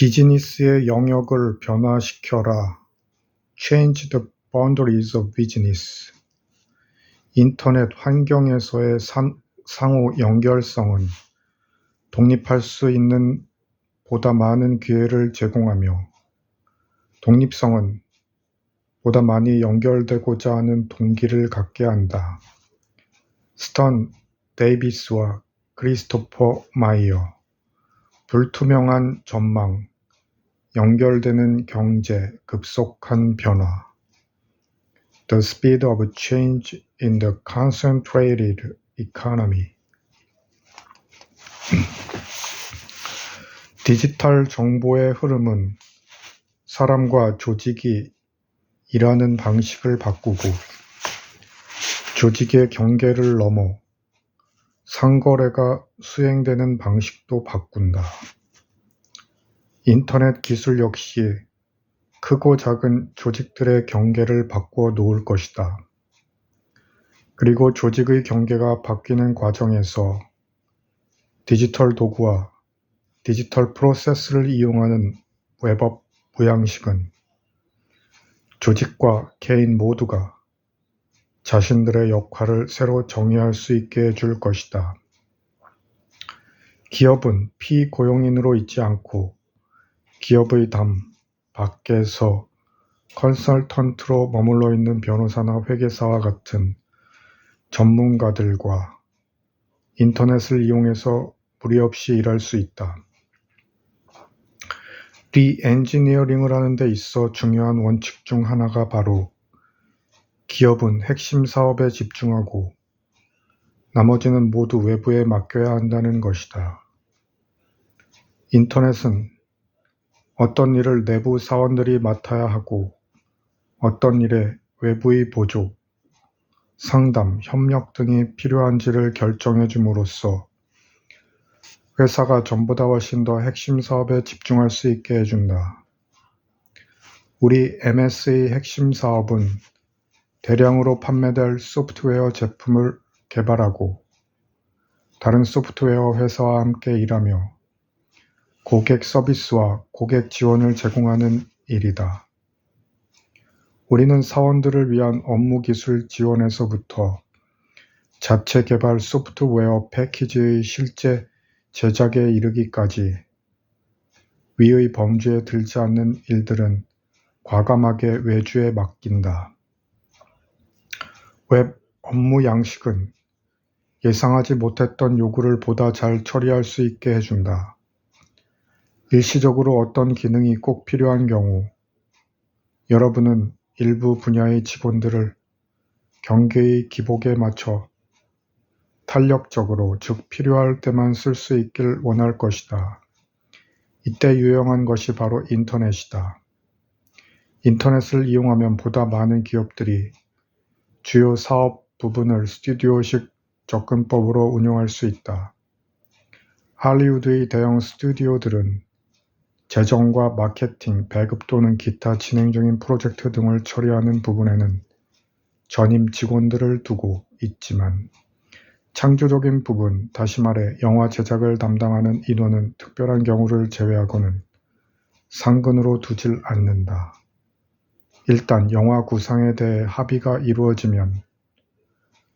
비즈니스의 영역을 변화시켜라. Change the boundaries of business. 인터넷 환경에서의 상호 연결성은 독립할 수 있는 보다 많은 기회를 제공하며 독립성은 보다 많이 연결되고자 하는 동기를 갖게 한다. 스턴 데이비스와 크리스토퍼 마이어. 불투명한 전망, 연결되는 경제, 급속한 변화. The speed of change in the concentrated economy. 디지털 정보의 흐름은 사람과 조직이 일하는 방식을 바꾸고 조직의 경계를 넘어 상거래가 수행되는 방식도 바꾼다. 인터넷 기술 역시 크고 작은 조직들의 경계를 바꾸어 놓을 것이다. 그리고 조직의 경계가 바뀌는 과정에서 디지털 도구와 디지털 프로세스를 이용하는 웹업 모양식은 조직과 개인 모두가 자신들의 역할을 새로 정의할 수 있게 해줄 것이다. 기업은 피고용인으로 있지 않고 기업의 담 밖에서 컨설턴트로 머물러 있는 변호사나 회계사와 같은 전문가들과 인터넷을 이용해서 무리 없이 일할 수 있다. 리엔지니어링을 하는 데 있어 중요한 원칙 중 하나가 바로 기업은 핵심 사업에 집중하고 나머지는 모두 외부에 맡겨야 한다는 것이다. 인터넷은 어떤 일을 내부 사원들이 맡아야 하고 어떤 일에 외부의 보조, 상담, 협력 등이 필요한지를 결정해 줌으로써 회사가 전보다 훨씬 더 핵심 사업에 집중할 수 있게 해준다. 우리 MS의 핵심 사업은 대량으로 판매될 소프트웨어 제품을 개발하고 다른 소프트웨어 회사와 함께 일하며 고객 서비스와 고객 지원을 제공하는 일이다. 우리는 사원들을 위한 업무 기술 지원에서부터 자체 개발 소프트웨어 패키지의 실제 제작에 이르기까지 위의 범주에 들지 않는 일들은 과감하게 외주에 맡긴다. 웹 업무 양식은 예상하지 못했던 요구를 보다 잘 처리할 수 있게 해준다. 일시적으로 어떤 기능이 꼭 필요한 경우 여러분은 일부 분야의 직원들을 경계의 기복에 맞춰 탄력적으로, 즉 필요할 때만 쓸 수 있길 원할 것이다. 이때 유용한 것이 바로 인터넷이다. 인터넷을 이용하면 보다 많은 기업들이 주요 사업 부분을 스튜디오식 접근법으로 운영할 수 있다. 할리우드의 대형 스튜디오들은 재정과 마케팅, 배급 또는 기타 진행 중인 프로젝트 등을 처리하는 부분에는 전임 직원들을 두고 있지만 창조적인 부분, 다시 말해 영화 제작을 담당하는 인원은 특별한 경우를 제외하고는 상근으로 두질 않는다. 일단 영화 구상에 대해 합의가 이루어지면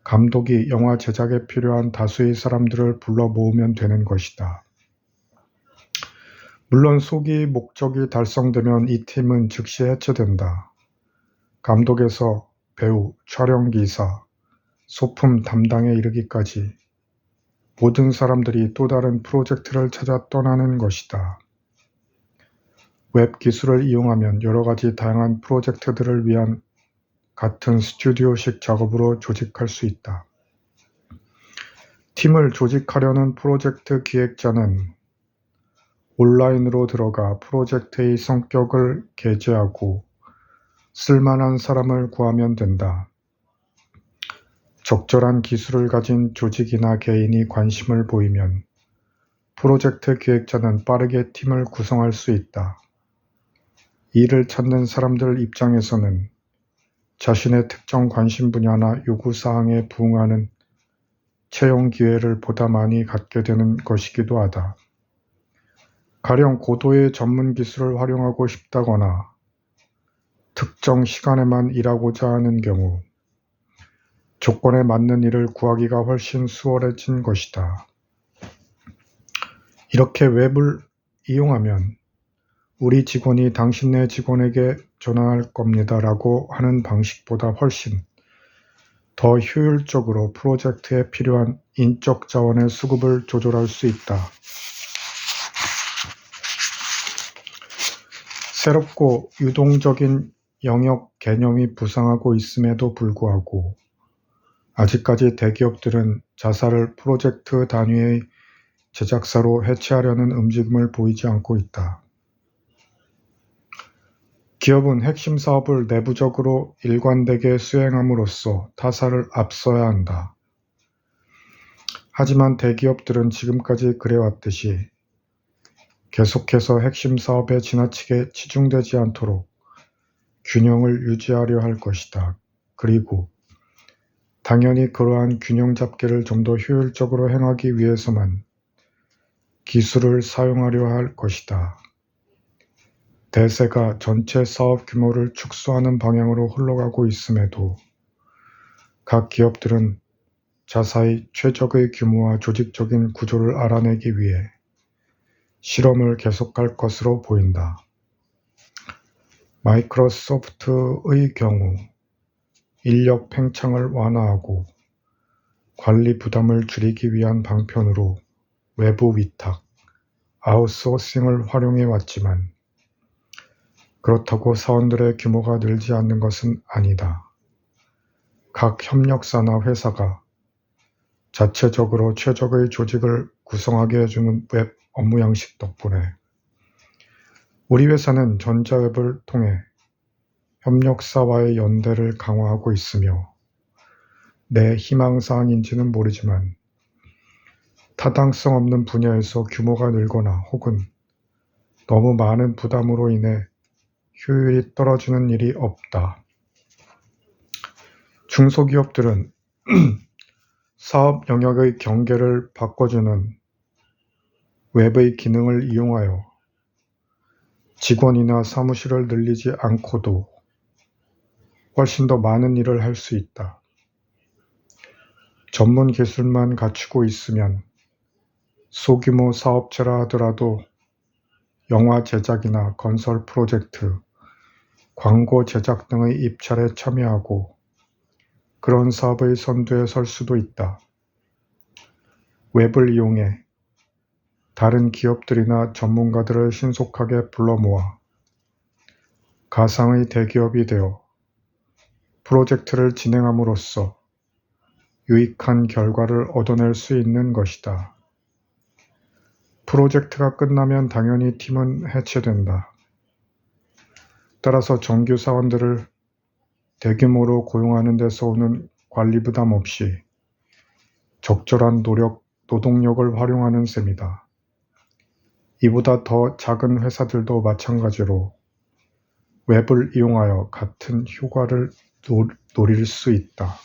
감독이 영화 제작에 필요한 다수의 사람들을 불러 모으면 되는 것이다. 물론 소기 목적이 달성되면 이 팀은 즉시 해체된다. 감독에서 배우, 촬영기사, 소품 담당에 이르기까지 모든 사람들이 또 다른 프로젝트를 찾아 떠나는 것이다. 웹 기술을 이용하면 여러 가지 다양한 프로젝트들을 위한 같은 스튜디오식 작업으로 조직할 수 있다. 팀을 조직하려는 프로젝트 기획자는 온라인으로 들어가 프로젝트의 성격을 게재하고 쓸만한 사람을 구하면 된다. 적절한 기술을 가진 조직이나 개인이 관심을 보이면 프로젝트 기획자는 빠르게 팀을 구성할 수 있다. 이를 찾는 사람들 입장에서는 자신의 특정 관심 분야나 요구사항에 부응하는 채용 기회를 보다 많이 갖게 되는 것이기도 하다. 가령 고도의 전문 기술을 활용하고 싶다거나 특정 시간에만 일하고자 하는 경우 조건에 맞는 일을 구하기가 훨씬 수월해진 것이다. 이렇게 웹을 이용하면 우리 직원이 당신네 직원에게 전화할 겁니다라고 하는 방식보다 훨씬 더 효율적으로 프로젝트에 필요한 인적 자원의 수급을 조절할 수 있다. 새롭고 유동적인 영역 개념이 부상하고 있음에도 불구하고 아직까지 대기업들은 자사를 프로젝트 단위의 제작사로 해체하려는 움직임을 보이지 않고 있다. 기업은 핵심 사업을 내부적으로 일관되게 수행함으로써 타사를 앞서야 한다. 하지만 대기업들은 지금까지 그래왔듯이 계속해서 핵심 사업에 지나치게 치중되지 않도록 균형을 유지하려 할 것이다. 그리고 당연히 그러한 균형 잡기를 좀 더 효율적으로 행하기 위해서만 기술을 사용하려 할 것이다. 대세가 전체 사업 규모를 축소하는 방향으로 흘러가고 있음에도 각 기업들은 자사의 최적의 규모와 조직적인 구조를 알아내기 위해 실험을 계속할 것으로 보인다. 마이크로소프트의 경우 인력 팽창을 완화하고 관리 부담을 줄이기 위한 방편으로 외부 위탁, 아웃소싱을 활용해 왔지만 그렇다고 사원들의 규모가 늘지 않는 것은 아니다. 각 협력사나 회사가 자체적으로 최적의 조직을 구성하게 해주는 웹 업무 양식 덕분에 우리 회사는 전자웹을 통해 협력사와의 연대를 강화하고 있으며 내 희망사항인지는 모르지만 타당성 없는 분야에서 규모가 늘거나 혹은 너무 많은 부담으로 인해 효율이 떨어지는 일이 없다. 중소기업들은 사업 영역의 경계를 바꿔주는 웹의 기능을 이용하여 직원이나 사무실을 늘리지 않고도 훨씬 더 많은 일을 할 수 있다. 전문 기술만 갖추고 있으면 소규모 사업체라 하더라도 영화 제작이나 건설 프로젝트, 광고 제작 등의 입찰에 참여하고 그런 사업의 선두에 설 수도 있다. 웹을 이용해 다른 기업들이나 전문가들을 신속하게 불러 모아 가상의 대기업이 되어 프로젝트를 진행함으로써 유익한 결과를 얻어낼 수 있는 것이다. 프로젝트가 끝나면 당연히 팀은 해체된다. 따라서 정규 사원들을 대규모로 고용하는 데서 오는 관리 부담 없이 적절한 노동력을 활용하는 셈이다. 이보다 더 작은 회사들도 마찬가지로 웹을 이용하여 같은 효과를 노릴 수 있다.